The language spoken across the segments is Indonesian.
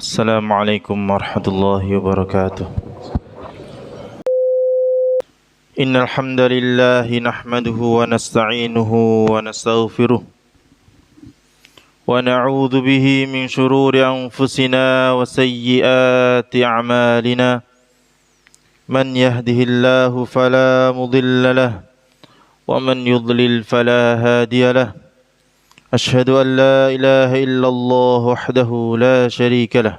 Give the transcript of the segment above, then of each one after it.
Assalamualaikum warahmatullahi wabarakatuh. Innal hamdalillah nahmaduhu wa nasta'inuhu wa nastaghfiruh wa na'udzu bihi min shururi anfusina wa sayyiati a'malina. Man yahdihillahu fala mudilla lahu wa man yudlil fala hadiya lahu. Ashhadu an la ilaha illallah wahdahu la sharika lah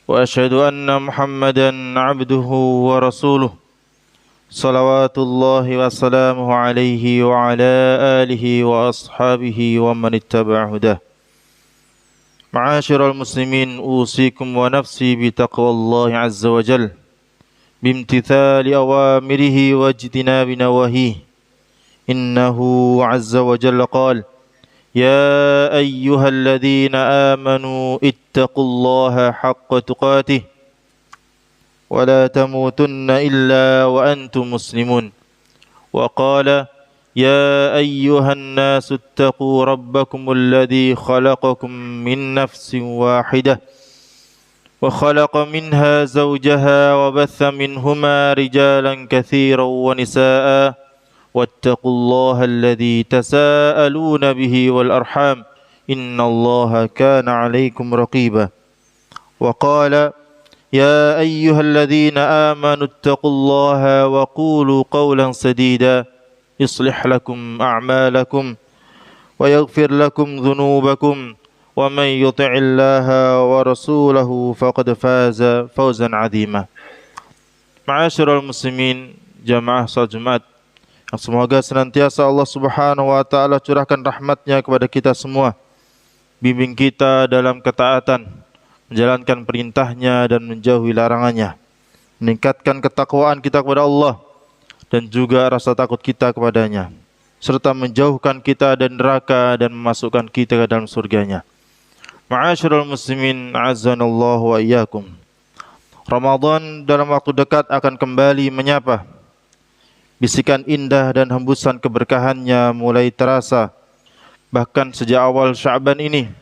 wa ashhadu anna Muhammadan abduhu wa rasuluh salawatullahi wa salamuhu alaihi wa ala alihi wa ashabihi wa man ittaba'a hudah. Ma'asyiral muslimin, usikum wa nafsi bi taqwallahi azza wa jalla bimtithali awamirihi wa ijtinabi nawahihi. Innahu azza wa jalla qala يا أيها الذين آمنوا اتقوا الله حق تقاته ولا تموتن إلا وأنتم مسلمون. وقال يا أيها الناس اتقوا ربكم الذي خلقكم من نفس واحدة وخلق منها زوجها وبث منهما رجالا كثيرا ونساء واتقوا الله الذي تساءلون به والأرحام إن الله كان عليكم رقيبا. وقال يا أيها الذين آمنوا اتقوا الله وقولوا قولا سديدا يصلح لكم أعمالكم ويغفر لكم ذنوبكم ومن يطع الله ورسوله فقد فاز فوزا عظيما. Ma'asyiral muslimin, jamaah salat Jumat, semoga senantiasa Allah Subhanahu wa taala curahkan rahmatnya kepada kita semua, bimbing kita dalam ketaatan, menjalankan perintahnya dan menjauhi larangannya, meningkatkan ketakwaan kita kepada Allah dan juga rasa takut kita kepadanya, serta menjauhkan kita dari neraka dan memasukkan kita ke dalam surganya. Ma'asyiral muslimin, azanallahu wa iyyakum. Ramadan dalam waktu dekat akan kembali menyapa. Bisikan indah dan hembusan keberkahannya mulai terasa bahkan sejak awal Sya'ban ini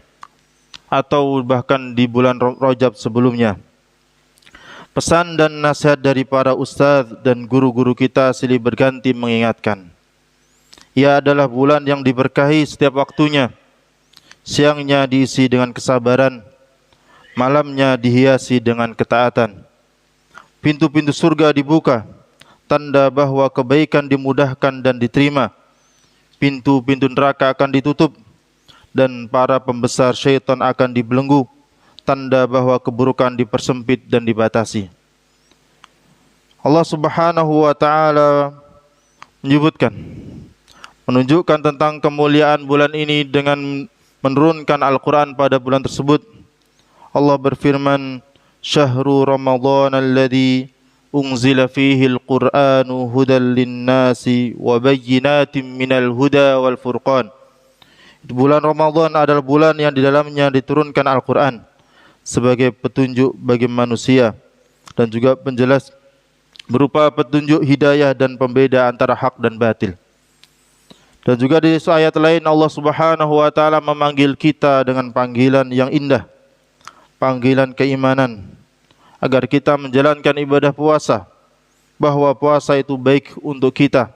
atau bahkan di bulan Rajab sebelumnya. Pesan dan nasihat dari para ustaz dan guru-guru kita silih berganti mengingatkan. Ia adalah bulan yang diberkahi setiap waktunya. Siangnya diisi dengan kesabaran, malamnya dihiasi dengan ketaatan. Pintu-pintu surga dibuka, tanda bahwa kebaikan dimudahkan dan diterima. Pintu-pintu neraka akan ditutup dan para pembesar syaitan akan dibelenggu, tanda bahwa keburukan dipersempit dan dibatasi. Allah Subhanahu wa taala menyebutkan, menunjukkan tentang kemuliaan bulan ini dengan menurunkan Al-Quran pada bulan tersebut. Allah berfirman, Syahrul Ramadan alladhi unzila fihi al-Qur'anu hudan lin-nasi wa bayyinatin minal huda wal furqan. Bulan Ramadan adalah bulan yang di dalamnya diturunkan Al-Quran sebagai petunjuk bagi manusia dan juga penjelas berupa petunjuk hidayah dan pembeda antara hak dan batil. Dan juga di ayat lain Allah Subhanahu wa taala memanggil kita dengan panggilan yang indah, panggilan keimanan, agar kita menjalankan ibadah puasa, bahwa puasa itu baik untuk kita,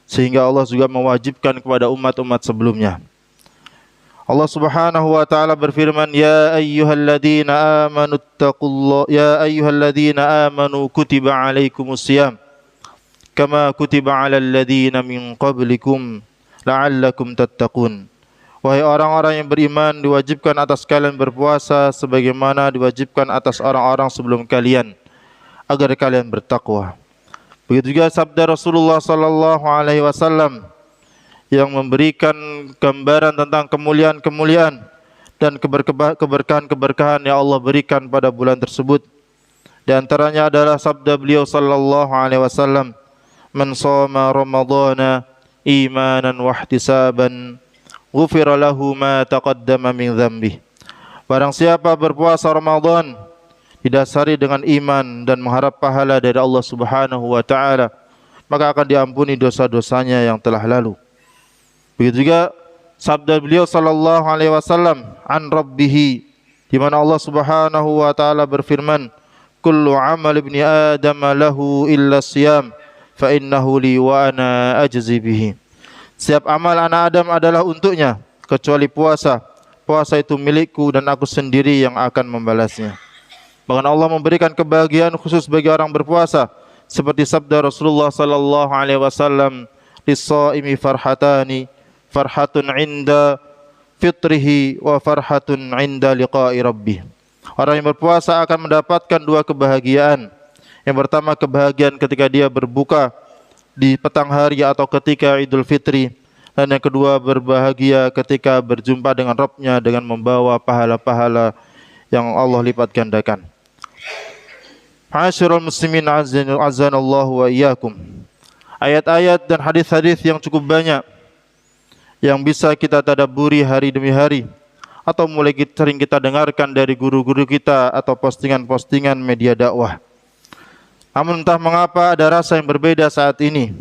sehingga Allah juga mewajibkan kepada umat-umat sebelumnya. Allah Subhanahu wa taala berfirman, ya ayyuhalladzina amanu taqullaha ya ayyuhalladzina amanu kutiba alaikumusiyam kama kutiba alal ladzina min qablikum la'allakum tattaqun. Wahai orang-orang yang beriman, diwajibkan atas kalian berpuasa sebagaimana diwajibkan atas orang-orang sebelum kalian, agar kalian bertakwa. Begitu juga sabda Rasulullah sallallahu alaihi wasallam yang memberikan gambaran tentang kemuliaan-kemuliaan dan keberkahan-keberkahan yang Allah berikan pada bulan tersebut. Di antaranya adalah sabda beliau sallallahu alaihi wasallam, "Man shoma ramadhana imanan wa ihtisaban ghufira lahu ma taqaddama min dzambi." Barang siapa berpuasa Ramadan didasari dengan iman dan mengharap pahala dari Allah Subhanahu wa taala, maka akan diampuni dosa-dosanya yang telah lalu. Begitu juga sabda beliau sallallahu alaihi wasallam, "An rabbih," di mana Allah Subhanahu wa taala berfirman, "Kullu 'amal ibni Adam lahu illa siyam, fa innahu li wa ana ajzi bihi." Setiap amal anak Adam adalah untuknya kecuali puasa. Puasa itu milikku dan aku sendiri yang akan membalasnya. Bahkan Allah memberikan kebahagiaan khusus bagi orang berpuasa, seperti sabda Rasulullah sallallahu alaihi wasallam, "Lis-shaimi farhatani, farhatun 'inda fitrihi wa farhatun 'inda liqa'i rabbih." Orang yang berpuasa akan mendapatkan dua kebahagiaan. Yang pertama, kebahagiaan ketika dia berbuka di petang hari atau ketika Idul Fitri, dan yang kedua, berbahagia ketika berjumpa dengan Rabb-Nya dengan membawa pahala-pahala yang Allah lipat gandakan. Ma'asyiral muslimin azanallahu wa iyyakum. Ayat-ayat dan hadis-hadis yang cukup banyak yang bisa kita tadabburi hari demi hari, atau mulai sering kita dengarkan dari guru-guru kita atau postingan-postingan media dakwah. Namun entah mengapa ada rasa yang berbeda saat ini.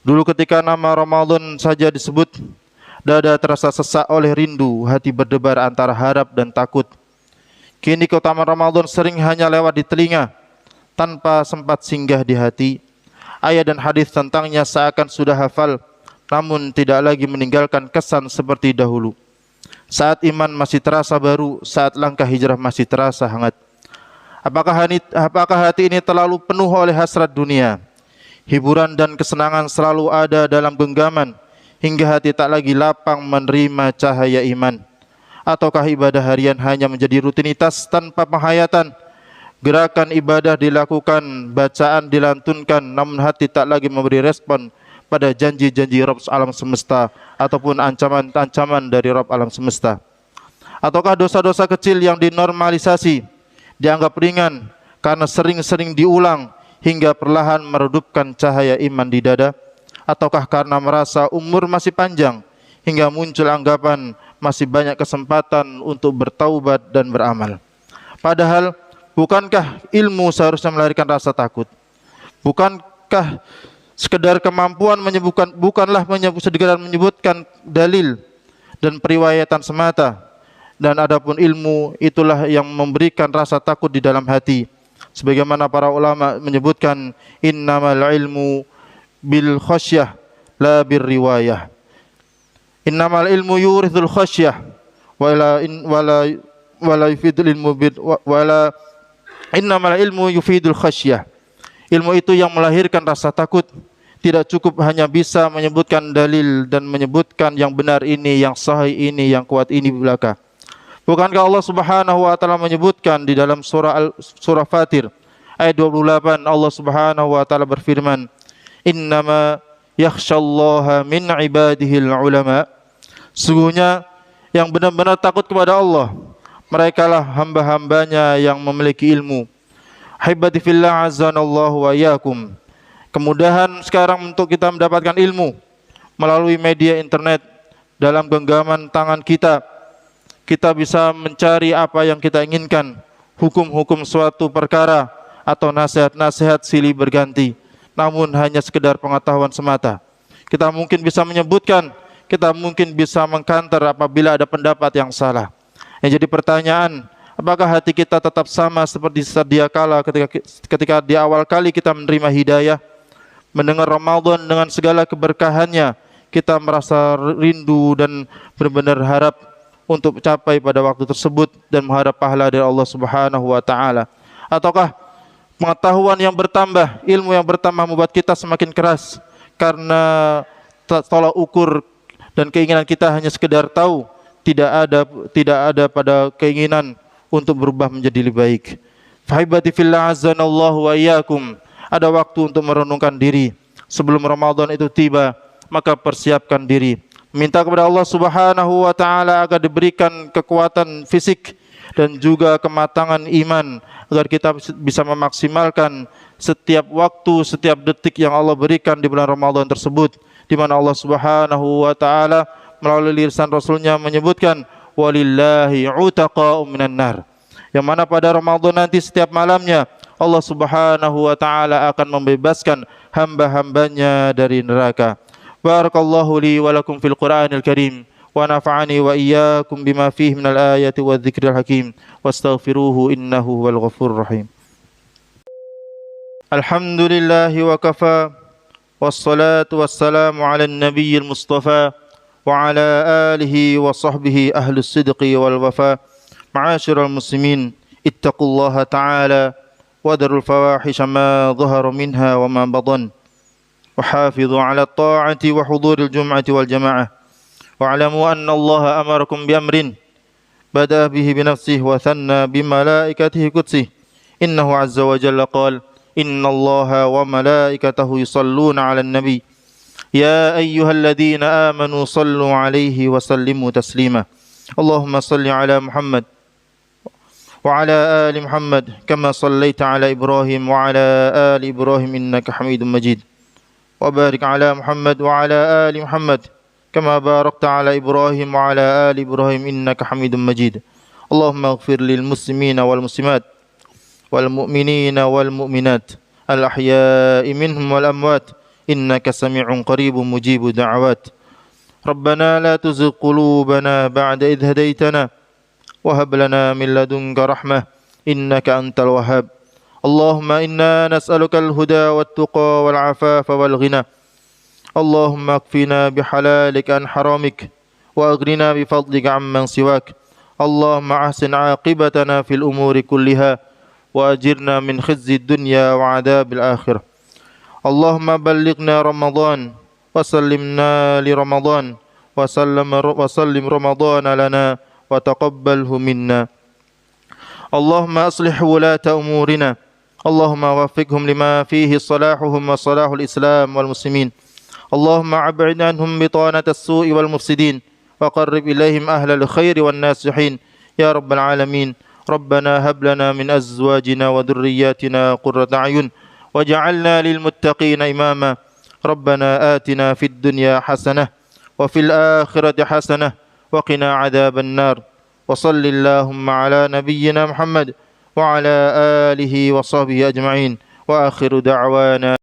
Dulu ketika nama Ramadan saja disebut, dada terasa sesak oleh rindu, hati berdebar antara harap dan takut. Kini keutamaan Ramadan sering hanya lewat di telinga, tanpa sempat singgah di hati. Ayat dan hadis tentangnya seakan sudah hafal, namun tidak lagi meninggalkan kesan seperti dahulu. Saat iman masih terasa baru, saat langkah hijrah masih terasa hangat. Apakah hati ini terlalu penuh oleh hasrat dunia? Hiburan dan kesenangan selalu ada dalam genggaman, hingga hati tak lagi lapang menerima cahaya iman. Ataukah ibadah harian hanya menjadi rutinitas tanpa penghayatan? Gerakan ibadah dilakukan, bacaan dilantunkan, namun hati tak lagi memberi respon pada janji-janji Rabb alam semesta ataupun ancaman-ancaman dari Rabb alam semesta. Ataukah dosa-dosa kecil yang dinormalisasi, dianggap ringan karena sering-sering diulang, hingga perlahan meredupkan cahaya iman di dada? Ataukah karena merasa umur masih panjang, hingga muncul anggapan masih banyak kesempatan untuk bertaubat dan beramal? Padahal, bukankah ilmu seharusnya melahirkan rasa takut? Bukankah sekedar kemampuan bukanlah sekedar menyebutkan dalil dan periwayatan semata? Dan adapun ilmu, itulah yang memberikan rasa takut di dalam hati. Sebagaimana para ulama menyebutkan, innamal ilmu bil khasyah la bir riwayah. Innamal ilmu yurithul khasyah wala yufidul ilmu wala innamal ilmu yufidul khasyah. Ilmu itu yang melahirkan rasa takut. Tidak cukup hanya bisa menyebutkan dalil dan menyebutkan yang benar ini, yang sahih ini, yang kuat ini belaka. Bukankah Allah Subhanahu wa taala menyebutkan di dalam surah Fatir ayat 28, Allah Subhanahu wa taala berfirman, "Innama yakhsyallaha min ibadihil ulama." Sungguhnya yang benar-benar takut kepada Allah, merekalah hamba-hambanya yang memiliki ilmu. Hibati fillah azanallahu wa iyyakum. Kemudahan sekarang untuk kita mendapatkan ilmu melalui media internet, dalam genggaman tangan kita. Kita bisa mencari apa yang kita inginkan, hukum-hukum suatu perkara atau nasihat-nasihat silih berganti, namun hanya sekedar pengetahuan semata. Kita mungkin bisa menyebutkan, kita mungkin bisa mengkantar apabila ada pendapat yang salah. Yang jadi pertanyaan, apakah hati kita tetap sama seperti sedia kala ketika di awal kali kita menerima hidayah, mendengar Ramadan dengan segala keberkahannya, kita merasa rindu dan benar-benar harap untuk capai pada waktu tersebut dan mengharap pahala dari Allah Subhanahu wa taala? Ataukah pengetahuan yang bertambah, ilmu yang bertambah membuat kita semakin keras karena tolak ukur dan keinginan kita hanya sekedar tahu, tidak ada pada keinginan untuk berubah menjadi lebih baik. Fahibati fillah azanallahu wa iyyakum. Ada waktu untuk merenungkan diri sebelum Ramadan itu tiba, maka persiapkan diri. Minta kepada Allah Subhanahu wa taala agar diberikan kekuatan fisik dan juga kematangan iman agar kita bisa memaksimalkan setiap waktu, setiap detik yang Allah berikan di bulan Ramadan tersebut, di mana Allah Subhanahu wa taala melalui lisan Rasulnya menyebutkan walillahi utaqa'u minan nar, yang mana pada Ramadan nanti setiap malamnya Allah Subhanahu wa taala akan membebaskan hamba-hambanya dari neraka. Barakallahu li wa lakum fil Qur'anil Karim ونفعني وإياكم بما فيه من الآيات والذكر الحكيم واستغفروه إنه هو الغفور الرحيم. الحمد لله وكفى والصلاة والسلام على النبي المصطفى وعلى آله وصحبه أهل الصدق والوفاء. معاشر المسلمين اتقوا الله تعالى وذروا الفواحش ما ظهر منها وما بطن وحافظوا على الطاعة وحضور الجمعة والجماعة واعلموا أن الله أمركم بأمر بدأ به بنفسه وثنى بملائكته قدسه إنه عز وجل قال إن الله وملائكته يصلون على النبي يا أيها الذين آمنوا صلوا عليه وسلموا تسليما اللهم صل على محمد وعلى آل محمد كما صليت على إبراهيم وعلى آل إبراهيم إنك حميد مجيد وبارك على محمد وعلى آل محمد كما باركت على إبراهيم وعلى آل إبراهيم إنك حميد مجيد اللهم اغفر للمسلمين والمسلمات والمؤمنين والمؤمنات الأحياء منهم والأموات إنك سميع قريب مجيب دعوات ربنا لا تزغ قلوبنا بعد إذ هديتنا وهب لنا من لدنك رحمة إنك أنت الوهاب اللهم إنا نسألك الهدى والتقى والعفاف والغنى اللهم اكفنا بحلالك عن حرامك وأغننا بفضلك عمن سواك اللهم أحسن عاقبتنا في الأمور كلها وأجرنا من خزي الدنيا وعذاب الآخرة اللهم بلغنا رمضان وسلمنا لرمضان وسلم رمضان لنا وتقبله منا اللهم أصلح ولاة أمورنا اللهم وفقهم لما فيه صلاحهم وصلاح الإسلام والمسلمين اللهم أبعد عنهم بطانة السوء والمفسدين وقرب إليهم أهل الخير والناصحين يا رب العالمين ربنا هب لنا من أزواجنا وذرياتنا قرة أعين وجعلنا للمتقين إماما ربنا آتنا في الدنيا حسنة وفي الآخرة حسنة وقنا عذاب النار وصل اللهم على نبينا محمد وعلى آله وصحبه أجمعين وآخر دعوانا